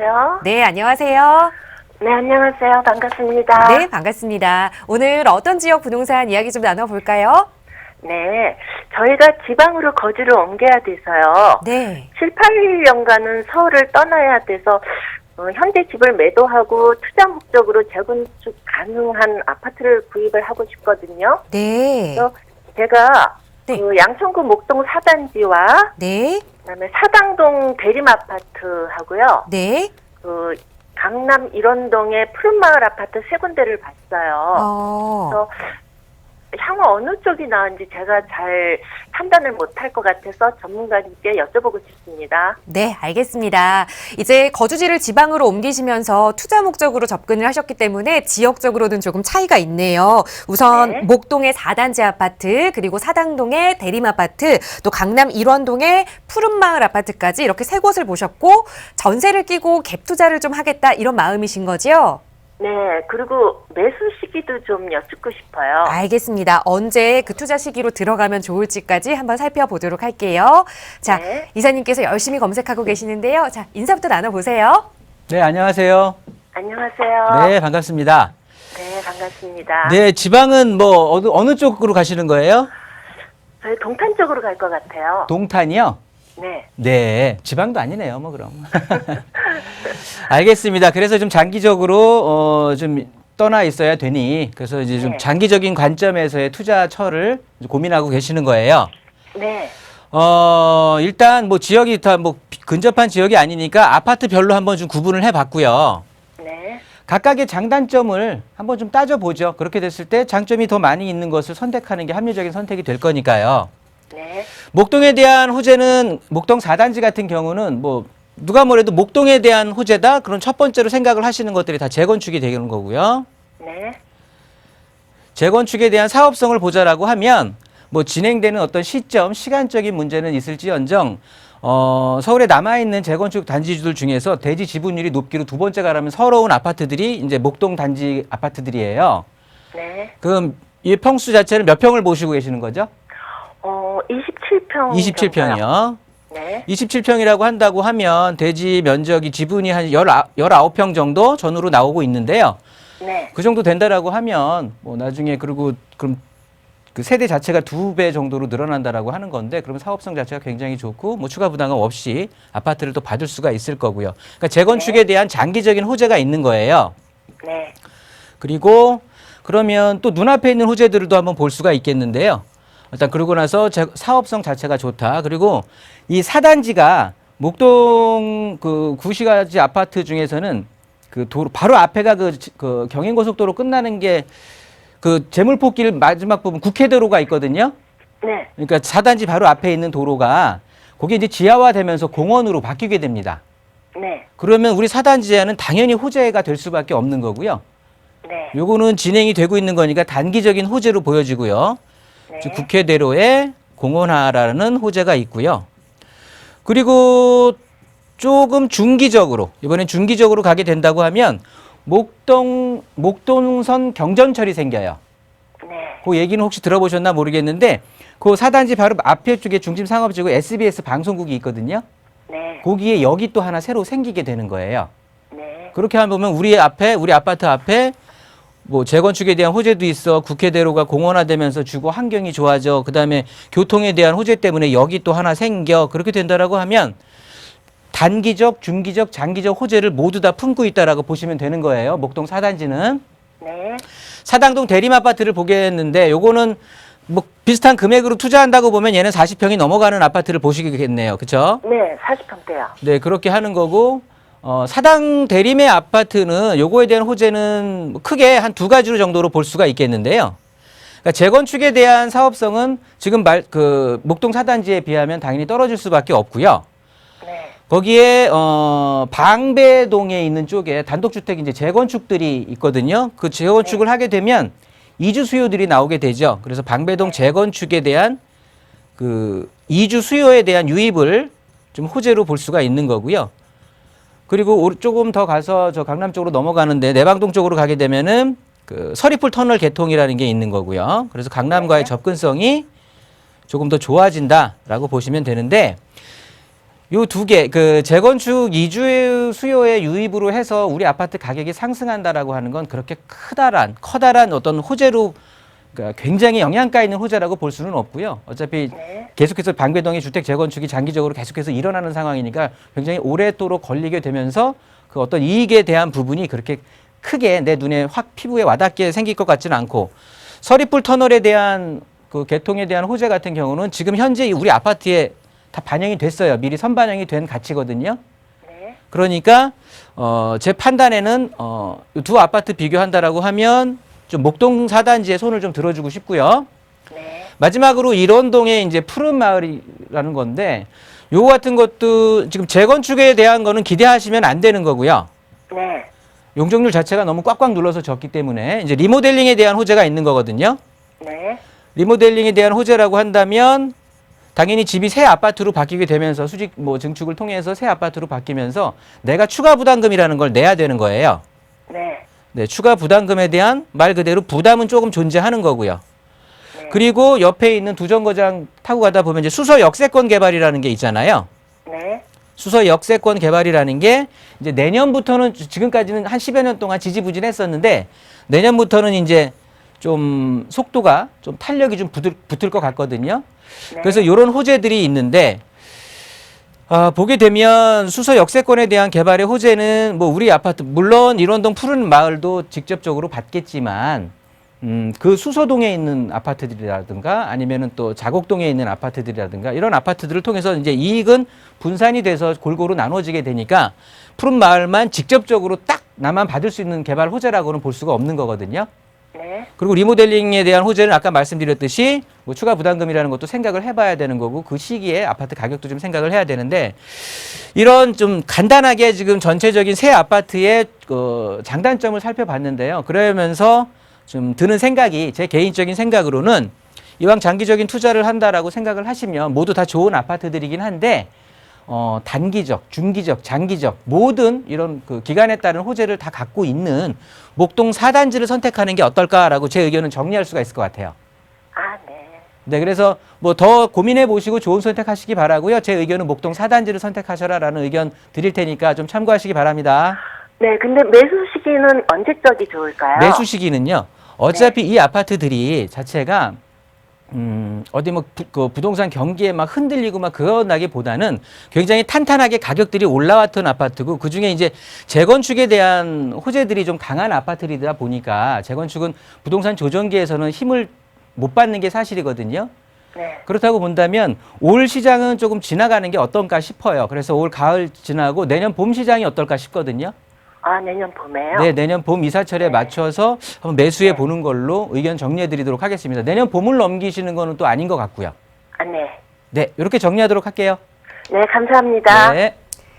여보세요? 네, 안녕하세요. 네, 안녕하세요. 반갑습니다. 네, 반갑습니다. 오늘 어떤 지역 부동산 이야기 좀 나눠볼까요? 네, 저희가 지방으로 거주를 옮겨야 돼서요. 네. 7, 8년간은 서울을 떠나야 돼서 현재 집을 매도하고 투자 목적으로 재건축 가능한 아파트를 구입을 하고 싶거든요. 네. 그래서 제가 네. 그 양천구 목동 4단지와 네. 그다음에 사당동 대림 아파트하고요. 네. 그 강남 일원동의 푸른마을 아파트 세 군데를 봤어요. 그래서 향후 어느 쪽이 나은지 제가 잘 판단을 못할 것 같아서 전문가님께 여쭤보고 싶습니다. 네, 알겠습니다. 이제 거주지를 지방으로 옮기시면서 투자 목적으로 접근을 하셨기 때문에 지역적으로는 조금 차이가 있네요. 우선 네. 목동의 4단지 아파트, 그리고 사당동의 대림 아파트, 또 강남 일원동의 푸른마을 아파트까지 이렇게 세 곳을 보셨고 전세를 끼고 갭 투자를 좀 하겠다 이런 마음이신 거죠? 네, 그리고 매수 시기도 좀 여쭙고 싶어요. 알겠습니다. 언제 그 투자 시기로 들어가면 좋을지까지 한번 살펴보도록 할게요. 자, 네. 이사님께서 열심히 검색하고 계시는데요. 자, 인사부터 나눠보세요. 네, 안녕하세요. 안녕하세요. 네, 반갑습니다. 네, 반갑습니다. 네, 지방은 뭐 어느 쪽으로 가시는 거예요? 저희 동탄 쪽으로 갈 것 같아요. 동탄이요? 네. 네, 지방도 아니네요, 뭐 그럼. 알겠습니다. 그래서 좀 장기적으로 좀 떠나 있어야 되니 그래서 이제 좀 네. 장기적인 관점에서의 투자처를 고민하고 계시는 거예요. 네. 일단 뭐 지역이 다 뭐 근접한 지역이 아니니까 아파트별로 한번 좀 구분을 해봤고요. 네. 각각의 장단점을 한번 좀 따져보죠. 그렇게 됐을 때 장점이 더 많이 있는 것을 선택하는 게 합리적인 선택이 될 거니까요. 네. 목동에 대한 호재는 목동 4단지 같은 경우는 뭐 누가 뭐래도 목동에 대한 호재다? 그런 첫 번째로 생각을 하시는 것들이 다 재건축이 되는 거고요. 네. 재건축에 대한 사업성을 보자라고 하면 뭐 진행되는 어떤 시점, 시간적인 문제는 있을지언정 서울에 남아있는 재건축 단지주들 중에서 대지 지분율이 높기로 두 번째가라면 서러운 아파트들이 이제 목동 단지 아파트들이에요. 네. 그럼 이 평수 자체는 몇 평을 보시고 계시는 거죠? 27평. 27평이요. 네. 27평이라고 한다고 하면 대지 면적이 지분이 한 19평 정도 전후로 나오고 있는데요. 네. 그 정도 된다라고 하면 뭐 나중에 그럼 그 세대 자체가 2배 정도로 늘어난다라고 하는 건데 그러면 사업성 자체가 굉장히 좋고 뭐 추가 부담금 없이 아파트를 또 받을 수가 있을 거고요. 그러니까 재건축에 대한 장기적인 호재가 있는 거예요. 네. 그리고 그러면 또 눈앞에 있는 호재들도 한번 볼 수가 있겠는데요. 일단 그러고 나서 사업성 자체가 좋다. 그리고 이 4단지가 목동 그 구시가지 아파트 중에서는 그 도로 바로 앞에가 그 경인고속도로 끝나는 게 그 제물포길 마지막 부분 국회도로가 있거든요. 네. 그러니까 4단지 바로 앞에 있는 도로가 거기 이제 지하화되면서 공원으로 바뀌게 됩니다. 네. 그러면 우리 4단지에는 당연히 호재가 될 수밖에 없는 거고요. 네. 요거는 진행이 되고 있는 거니까 단기적인 호재로 보여지고요. 네. 즉 국회대로의 공원화라는 호재가 있고요. 그리고 조금 중기적으로 이번엔 중기적으로 가게 된다고 하면 목동선 경전철이 생겨요. 네. 그 얘기는 혹시 들어보셨나 모르겠는데 그 4단지 바로 앞에 쪽에 중심상업지구 SBS 방송국이 있거든요. 네. 거기에 역이 또 하나 새로 생기게 되는 거예요. 네. 그렇게 하면 우리 아파트 앞에 뭐 재건축에 대한 호재도 있어. 국회대로가 공원화되면서 주거 환경이 좋아져. 그다음에 교통에 대한 호재 때문에 역이 또 하나 생겨. 그렇게 된다라고 하면 단기적, 중기적, 장기적 호재를 모두 다 품고 있다라고 보시면 되는 거예요. 목동 4단지는. 네. 사당동 대림 아파트를 보겠는데 요거는 뭐 비슷한 금액으로 투자한다고 보면 얘는 40평이 넘어가는 아파트를 보시겠네요. 그렇죠? 네. 40평대요. 네, 그렇게 하는 거고 사당 대림의 아파트는 요거에 대한 호재는 크게 한 두 가지로 정도로 볼 수가 있겠는데요. 그러니까 재건축에 대한 사업성은 지금 목동 4단지에 비하면 당연히 떨어질 수밖에 없고요. 네. 거기에 방배동에 있는 쪽에 단독주택 이제 재건축들이 있거든요. 그 재건축을 하게 되면 이주 수요들이 나오게 되죠. 그래서 방배동 재건축에 대한 그 이주 수요에 대한 유입을 좀 호재로 볼 수가 있는 거고요. 그리고 조금 더 가서 저 강남 쪽으로 넘어가는데 내방동 쪽으로 가게 되면은 그 서리풀 터널 개통이라는 게 있는 거고요. 그래서 강남과의 접근성이 조금 더 좋아진다라고 보시면 되는데 요 두 개, 그 재건축 이주 수요의 유입으로 해서 우리 아파트 가격이 상승한다라고 하는 건 그렇게 커다란 어떤 호재로, 그러니까 굉장히 영양가 있는 호재라고 볼 수는 없고요. 어차피 네. 계속해서 방배동의 주택 재건축이 장기적으로 계속해서 일어나는 상황이니까 굉장히 오랫도록 걸리게 되면서 그 어떤 이익에 대한 부분이 그렇게 크게 내 눈에 확 피부에 와닿게 생길 것 같지는 않고, 서리풀 터널에 대한 그 개통에 대한 호재 같은 경우는 지금 현재 우리 아파트에 다 반영이 됐어요. 미리 선반영이 된 가치거든요. 네. 그러니까 제 판단에는 두 아파트 비교한다라고 하면 좀 목동 4단지에 손을 좀 들어주고 싶고요. 네. 마지막으로 일원동의 이제 푸른 마을이라는 건데, 요거 같은 것도 지금 재건축에 대한 거는 기대하시면 안 되는 거고요. 네. 용적률 자체가 너무 꽉꽉 눌러서 졌기 때문에 이제 리모델링에 대한 호재가 있는 거거든요. 네. 리모델링에 대한 호재라고 한다면 당연히 집이 새 아파트로 바뀌게 되면서 수직 증축을 통해서 새 아파트로 바뀌면서 내가 추가 부담금이라는 걸 내야 되는 거예요. 네. 네, 추가 부담금에 대한 말 그대로 부담은 조금 존재하는 거고요. 네. 그리고 옆에 있는 두 정거장 타고 가다 보면 이제 수서 역세권 개발이라는 게 있잖아요. 네. 수서 역세권 개발이라는 게 이제 내년부터는, 지금까지는 한 10여 년 동안 지지부진했었는데 내년부터는 이제 좀 속도가 좀 탄력이 좀 붙을 것 같거든요. 네. 그래서 이런 호재들이 있는데, 보게 되면 수서 역세권에 대한 개발의 호재는 뭐 우리 아파트, 물론 일원동 푸른 마을도 직접적으로 받겠지만 그 수서동에 있는 아파트들이라든가 아니면은 또 자곡동에 있는 아파트들이라든가 이런 아파트들을 통해서 이제 이익은 분산이 돼서 골고루 나눠지게 되니까 푸른 마을만 직접적으로 딱 나만 받을 수 있는 개발 호재라고는 볼 수가 없는 거거든요. 네. 그리고 리모델링에 대한 호재는 아까 말씀드렸듯이 뭐 추가 부담금이라는 것도 생각을 해봐야 되는 거고, 그 시기에 아파트 가격도 좀 생각을 해야 되는데, 이런 좀 간단하게 지금 전체적인 새 아파트의 장단점을 살펴봤는데요. 그러면서 좀 드는 생각이, 제 개인적인 생각으로는 이왕 장기적인 투자를 한다라고 생각을 하시면 모두 다 좋은 아파트들이긴 한데 단기적, 중기적, 장기적 모든 이런 그 기간에 따른 호재를 다 갖고 있는 목동 4단지를 선택하는 게 어떨까라고 제 의견은 정리할 수가 있을 것 같아요. 아, 네. 네, 그래서 뭐 더 고민해 보시고 좋은 선택하시기 바라고요. 제 의견은 목동 4단지를 선택하셔라라는 의견 드릴 테니까 좀 참고하시기 바랍니다. 네, 근데 매수 시기는 언제적이 좋을까요? 매수 시기는요. 어차피 이 아파트들이 자체가 어디 뭐 그 부동산 경기에 막 흔들리고 막 그러나기보다는 굉장히 탄탄하게 가격들이 올라왔던 아파트고, 그 중에 이제 재건축에 대한 호재들이 좀 강한 아파트들이다 보니까 재건축은 부동산 조정기에서는 힘을 못 받는 게 사실이거든요. 네. 그렇다고 본다면 올 시장은 조금 지나가는 게 어떤가 싶어요. 그래서 올 가을 지나고 내년 봄 시장이 어떨까 싶거든요. 아, 내년 봄에요? 네, 내년 봄 이사철에 맞춰서 한번 매수해 보는 걸로 의견 정리해 드리도록 하겠습니다. 내년 봄을 넘기시는 거는 또 아닌 것 같고요. 아, 네. 네, 이렇게 정리하도록 할게요. 네, 감사합니다. 네.